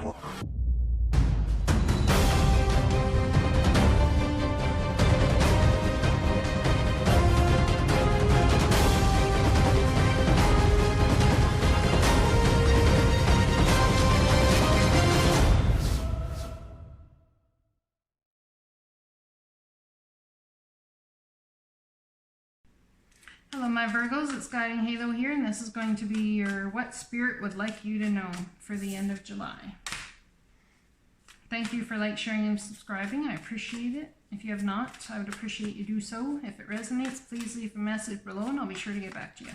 Hello my Virgos, it's Guiding Halo here, and this is going to be your What Spirit Would Like You to Know for the end of July. Thank you for sharing, and subscribing. I appreciate it. If you have not, I would appreciate you do so. If it resonates, please leave a message below and I'll be sure to get back to you.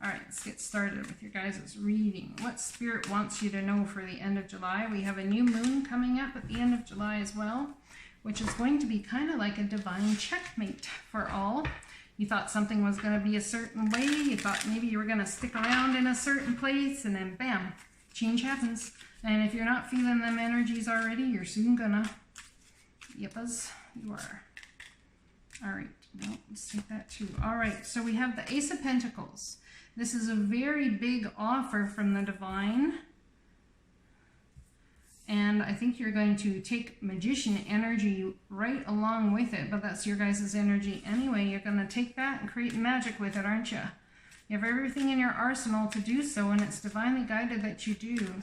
Alright, let's get started with your guys' reading. What Spirit wants you to know for the end of July? We have a new moon coming up at the end of July as well, which is going to be kind of like a divine checkmate for all. You thought something was going to be a certain way. You thought maybe you were going to stick around in a certain place, and then bam, change happens. And if you're not feeling them energies already, you're soon gonna. Yeppas, you are. All right, well, let's take that too. All right, so we have the Ace of Pentacles. This is a very big offer from the divine. And I think you're going to take Magician energy right along with it, but that's your guys' energy anyway. You're going to take that and create magic with it, aren't you? You have everything in your arsenal to do so, and it's divinely guided that you do.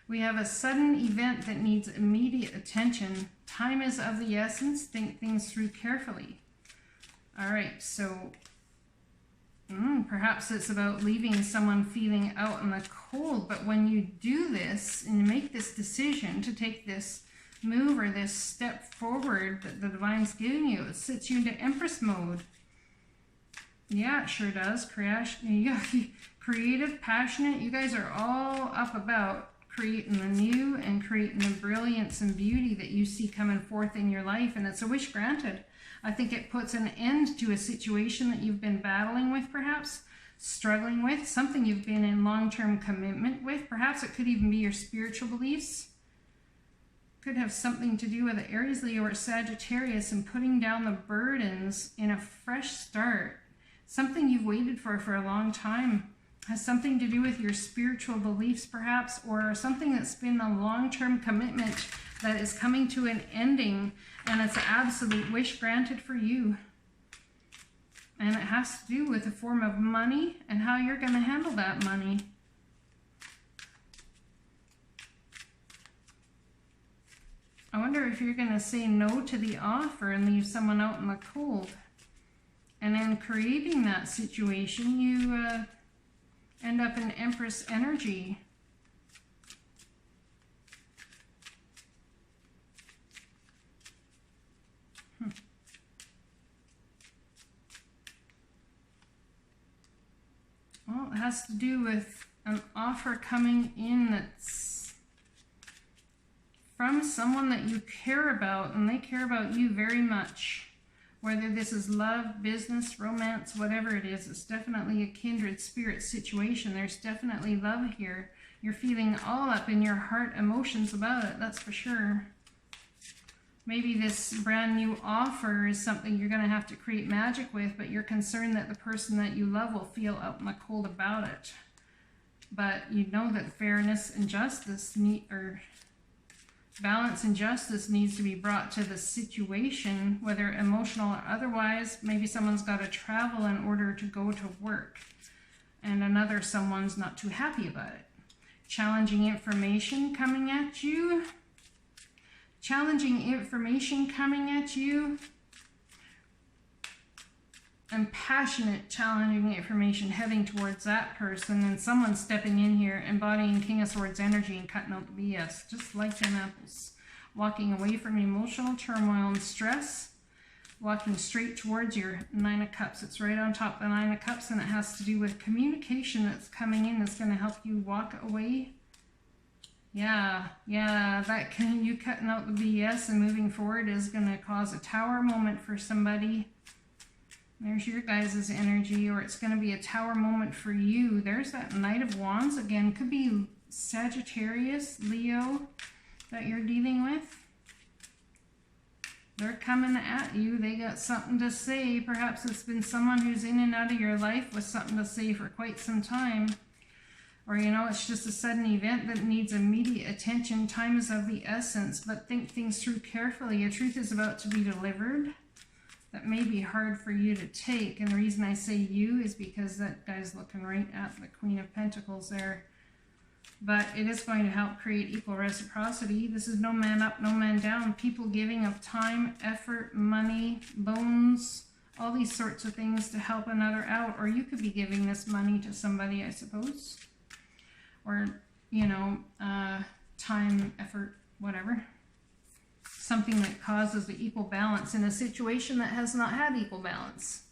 We have a sudden event that needs immediate attention. Time is of the essence. Think things through carefully. All right, so perhaps it's about leaving someone feeling out in the cold, but when you do this and make this decision to take this move or this step forward that the divine's giving you, it sets you into Empress mode. Yeah, it sure does. Creative, passionate. You guys are all up about creating the new and creating the brilliance and beauty that you see coming forth in your life, and it's a wish granted. I think it puts an end to a situation that you've been battling with, perhaps, struggling with, something you've been in long-term commitment with. Perhaps it could even be your spiritual beliefs. Could have something to do with the Aries, Leo, or Sagittarius and putting down the burdens in a fresh start. Something you've waited for a long time. Has something to do with your spiritual beliefs, perhaps, or something that's been a long-term commitment that is coming to an ending, and it's an absolute wish granted for you. And it has to do with a form of money and how you're going to handle that money. I wonder if you're going to say no to the offer and leave someone out in the cold. And in creating that situation, you end up in Empress energy. Well, it has to do with an offer coming in that's from someone that you care about, and they care about you very much. Whether this is love, business, romance, whatever it is, it's definitely a kindred spirit situation. There's definitely love here. You're feeling all up in your heart emotions about it, that's for sure. Maybe this brand new offer is something you're going to have to create magic with, but you're concerned that the person that you love will feel out in the cold about it. But you know that fairness and justice balance and justice needs to be brought to the situation, whether emotional or otherwise. Maybe someone's got to travel in order to go to work, and another someone's not too happy about it. Challenging information coming at you. Challenging information coming at you. And passionate challenging information heading towards that person, and someone stepping in here, embodying King of Swords energy and cutting out the BS, just like them apples. Walking away from emotional turmoil and stress, walking straight towards your Nine of Cups. It's right on top of the Nine of Cups, and it has to do with communication that's coming in that's going to help you walk away. Yeah, you cutting out the BS and moving forward is going to cause a tower moment for somebody. There's your guys' energy, or it's going to be a tower moment for you. There's that Knight of Wands again. Could be Sagittarius, Leo that you're dealing with. They're coming at you. They got something to say. Perhaps it's been someone who's in and out of your life with something to say for quite some time. Or, you know, it's just a sudden event that needs immediate attention. Time is of the essence, but think things through carefully. A truth is about to be delivered that may be hard for you to take. And the reason I say you is because that guy's looking right at the Queen of Pentacles there. But it is going to help create equal reciprocity. This is no man up, no man down. People giving of time, effort, money, loans, all these sorts of things to help another out. Or you could be giving this money to somebody, I suppose. Or, you know, time, effort, whatever. Something that causes the equal balance in a situation that has not had equal balance.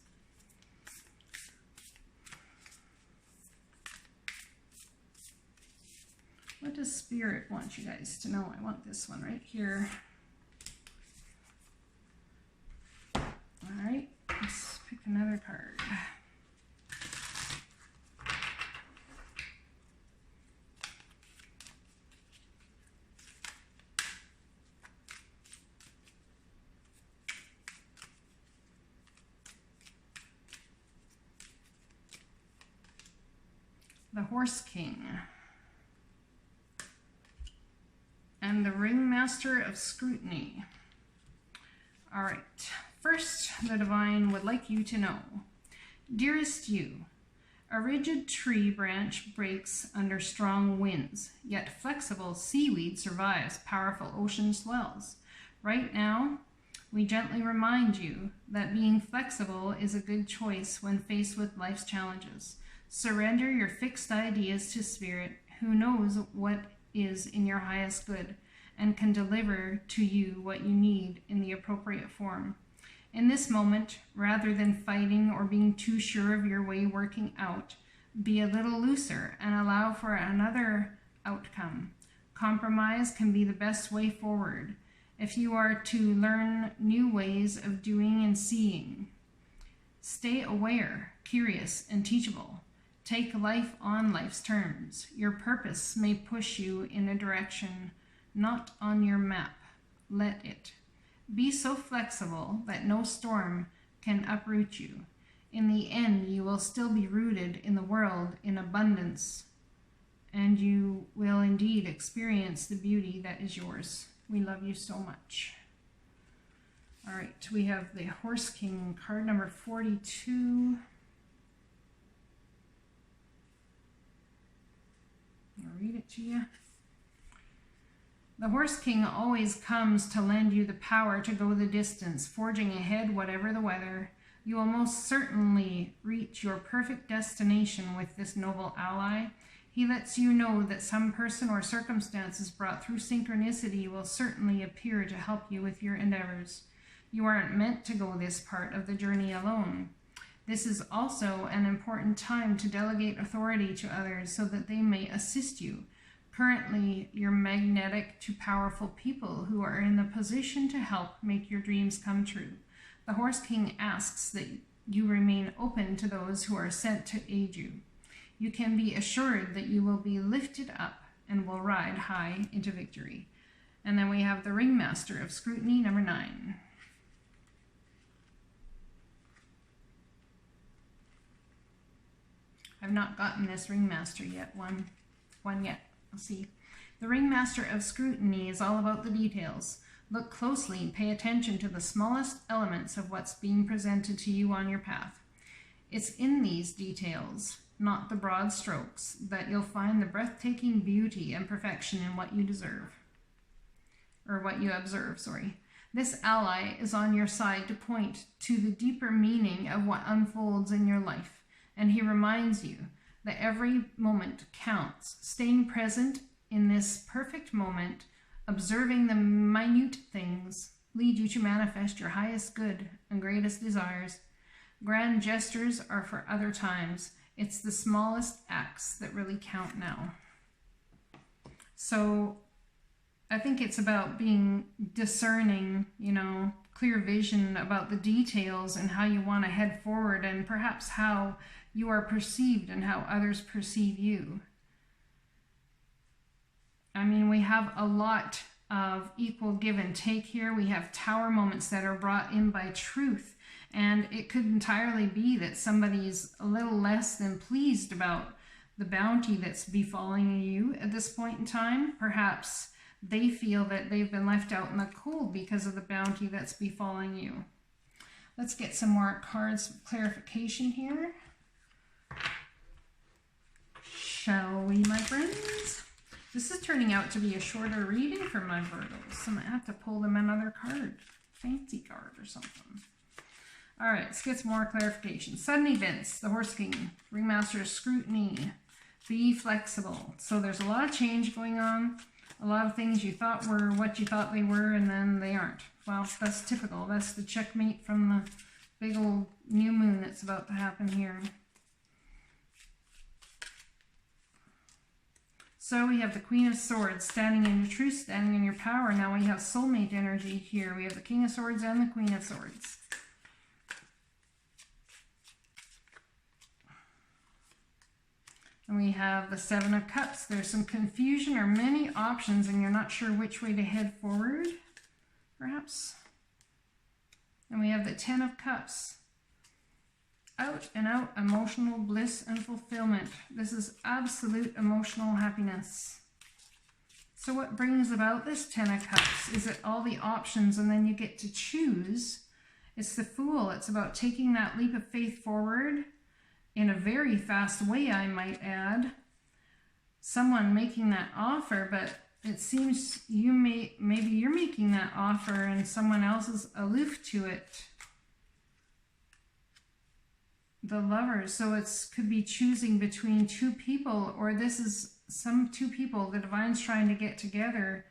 What does Spirit want you guys to know? I want this one right here. All right, let's pick another card. The Horse King. And the Ringmaster of Scrutiny. All right. First, the Divine would like you to know. Dearest you, a rigid tree branch breaks under strong winds, yet flexible seaweed survives powerful ocean swells. Right now, we gently remind you that being flexible is a good choice when faced with life's challenges. Surrender your fixed ideas to Spirit, who knows what is in your highest good and can deliver to you what you need in the appropriate form. In this moment, rather than fighting or being too sure of your way working out, be a little looser and allow for another outcome. Compromise can be the best way forward if you are to learn new ways of doing and seeing. Stay aware, curious, and teachable. Take life on life's terms. Your purpose may push you in a direction not on your map. Let it. Be so flexible that no storm can uproot you. In the end, you will still be rooted in the world in abundance, and you will indeed experience the beauty that is yours. We love you so much. All right, we have the Horse King, card number 42. I'll read it to you. The Horse King always comes to lend you the power to go the distance, forging ahead whatever the weather. You will most certainly reach your perfect destination with this noble ally. He lets you know that some person or circumstances brought through synchronicity will certainly appear to help you with your endeavors. You aren't meant to go this part of the journey alone. This is also an important time to delegate authority to others so that they may assist you. Currently, you're magnetic to powerful people who are in the position to help make your dreams come true. The Horse King asks that you remain open to those who are sent to aid you. You can be assured that you will be lifted up and will ride high into victory. And then we have the Ringmaster of Scrutiny, number 9. I've not gotten this Ringmaster yet, one yet. We'll see. The Ringmaster of Scrutiny is all about the details. Look closely and pay attention to the smallest elements of what's being presented to you on your path. It's in these details, not the broad strokes, that you'll find the breathtaking beauty and perfection in what you deserve. Or what you observe, sorry. This ally is on your side to point to the deeper meaning of what unfolds in your life. And he reminds you that every moment counts. Staying present in this perfect moment, observing the minute things, lead you to manifest your highest good and greatest desires. Grand gestures are for other times. It's the smallest acts that really count now. So I think it's about being discerning, clear vision about the details and how you want to head forward, and perhaps how you are perceived and how others perceive you. I mean, we have a lot of equal give and take here. We have tower moments that are brought in by truth, and it could entirely be that somebody's a little less than pleased about the bounty that's befalling you at this point in time. Perhaps they feel that they've been left out in the cold because of the bounty that's befalling you. Let's get some more cards of clarification here. Shall we, my friends? This is turning out to be a shorter reading for my Virgos. I might have to pull them another card. Fancy card or something. All right, let's get some more clarification. Sudden events, the Horse King, Ringmaster Scrutiny. Be flexible. So there's a lot of change going on. A lot of things you thought were what you thought they were, and then they aren't. Well, that's typical. That's the checkmate from the big old new moon that's about to happen here. So we have the Queen of Swords standing in your truth, standing in your power. Now we have soulmate energy here. We have the King of Swords and the Queen of Swords. And we have the Seven of Cups. There's some confusion or many options and you're not sure which way to head forward, perhaps. And we have the Ten of Cups. Out and out emotional bliss and fulfillment. This is absolute emotional happiness. So what brings about this Ten of Cups? Is it all the options and then you get to choose? It's the Fool. It's about taking that leap of faith forward in a very fast way, I might add. Someone making that offer, but it seems maybe you're making that offer and someone else is aloof to it. The Lovers. So it could be choosing between two people, or this is some two people the Divine's trying to get together.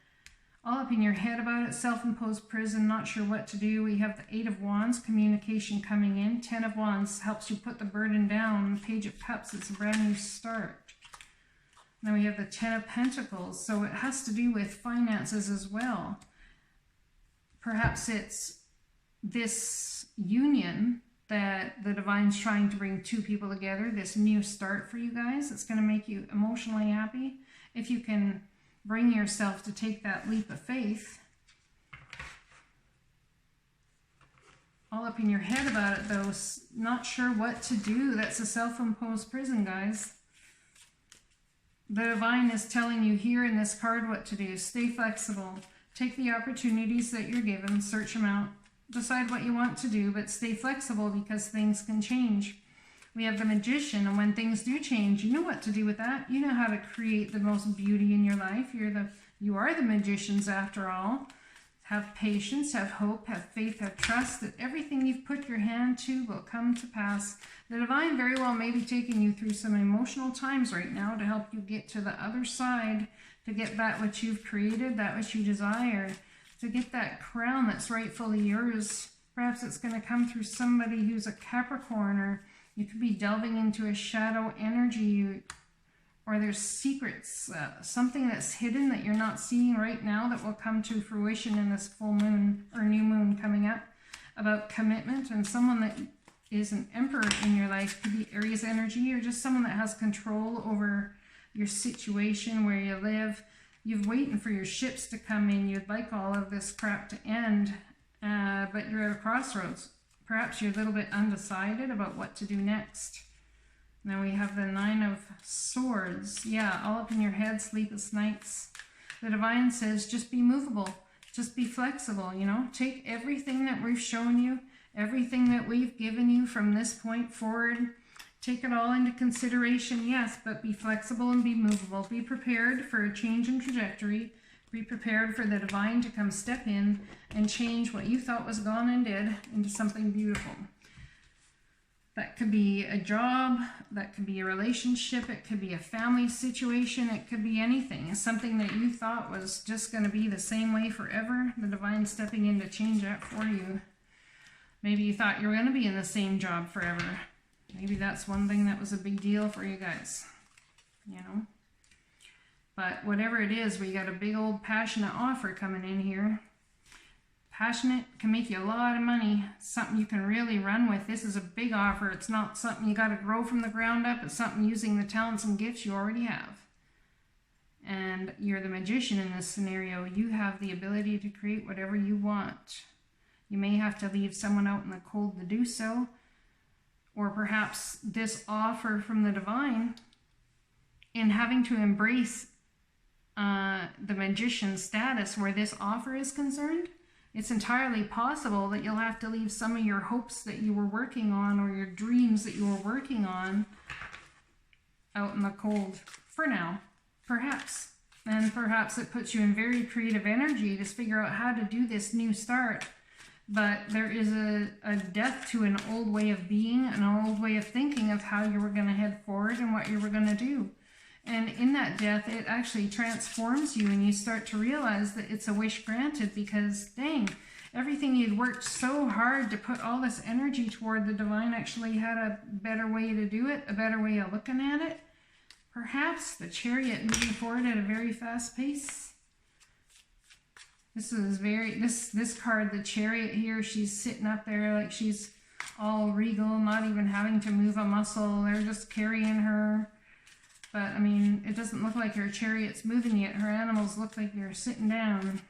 All up in your head about it. Self-imposed prison, not sure what to do. We have the Eight of Wands, communication coming in. Ten of Wands helps you put the burden down. The Page of Cups, it's a brand new start. And then we have the Ten of Pentacles, so it has to do with finances as well. Perhaps it's this union that the Divine's trying to bring two people together, this new start for you guys. It's going to make you emotionally happy. If you can bring yourself to take that leap of faith. All up in your head about it though, not sure what to do. That's a self-imposed prison, guys. The Divine is telling you here in this card what to do. Stay flexible. Take the opportunities that you're given, search them out. Decide what you want to do, but stay flexible because things can change. We have the Magician, and when things do change, you know what to do with that. You know how to create the most beauty in your life. You are the magicians after all. Have patience, have hope, have faith, have trust that everything you've put your hand to will come to pass. The Divine very well may be taking you through some emotional times right now to help you get to the other side, to get that which you've created, that which you desire, to get that crown that's rightfully yours. Perhaps it's going to come through somebody who's a Capricorn, or you could be delving into a shadow energy, or there's secrets, something that's hidden that you're not seeing right now that will come to fruition in this full moon or new moon coming up, about commitment. And someone that is an emperor in your life could be Aries energy, or just someone that has control over your situation where you live. You're waiting for your ships to come in. You'd like all of this crap to end, but you're at a crossroads. Perhaps you're a little bit undecided about what to do next. Now we have the Nine of Swords. Yeah, all up in your head, sleepless nights. The Divine says, just be movable. Just be flexible, you know. Take everything that we've shown you, everything that we've given you from this point forward. Take it all into consideration, yes, but be flexible and be movable. Be prepared for a change in trajectory. Be prepared for the Divine to come step in and change what you thought was gone and dead into something beautiful. That could be a job, that could be a relationship, it could be a family situation, it could be anything. It's something that you thought was just going to be the same way forever. The Divine stepping in to change that for you. Maybe you thought you were going to be in the same job forever. Maybe that's one thing that was a big deal for you guys, you know. But whatever it is, we got a big old passionate offer coming in here. Passionate can make you a lot of money. Something you can really run with. This is a big offer. It's not something you got to grow from the ground up. It's something using the talents and gifts you already have. And you're the magician in this scenario. You have the ability to create whatever you want. You may have to leave someone out in the cold to do so. Or perhaps this offer from the Divine in having to embrace the magician status where this offer is concerned, it's entirely possible that you'll have to leave some of your hopes that you were working on or your dreams that you were working on out in the cold for now, perhaps. And perhaps it puts you in very creative energy to figure out how to do this new start. But there is a death to an old way of being, an old way of thinking of how you were going to head forward and what you were going to do. And in that death, it actually transforms you, and you start to realize that it's a wish granted, because dang, everything you'd worked so hard to put all this energy toward, the divine actually had a better way to do it, a better way of looking at it. Perhaps the Chariot moving forward at a very fast pace. This is this card, the Chariot here, she's sitting up there like she's all regal, not even having to move a muscle. They're just carrying her. But, I mean, it doesn't look like her chariot's moving yet. Her animals look like they're sitting down.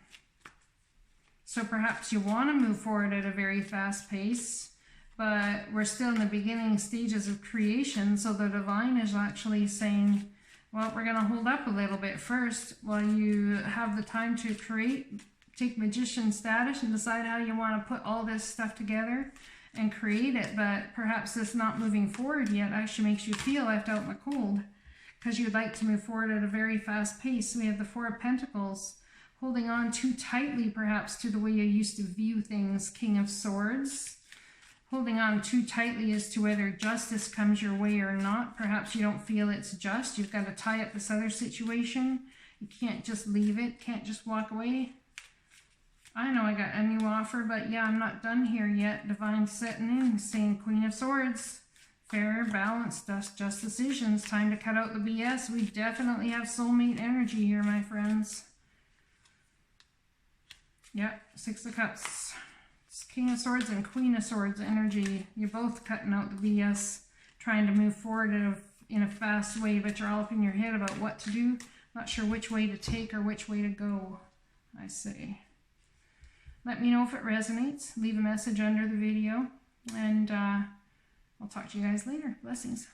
So perhaps you want to move forward at a very fast pace, but we're still in the beginning stages of creation. So the divine is actually saying, well, we're going to hold up a little bit first while you have the time to create, take magician status and decide how you want to put all this stuff together and create it. But perhaps this not moving forward yet actually makes you feel left out in the cold, because you'd like to move forward at a very fast pace. We have the Four of Pentacles, holding on too tightly perhaps to the way you used to view things. King of Swords, holding on too tightly as to whether justice comes your way or not. Perhaps you don't feel it's just. You've got to tie up this other situation. You can't just leave it, can't just walk away. I know I got a new offer, but yeah, I'm not done here yet. Divine setting in, saying Queen of Swords. Fair, balanced, just decisions. Time to cut out the BS. We definitely have soulmate energy here, my friends. Yep, Six of Cups. It's King of Swords and Queen of Swords energy. You're both cutting out the BS, trying to move forward in a fast way, but you're all up in your head about what to do. Not sure which way to take or which way to go, I say. Let me know if it resonates. Leave a message under the video, and I'll talk to you guys later. Blessings.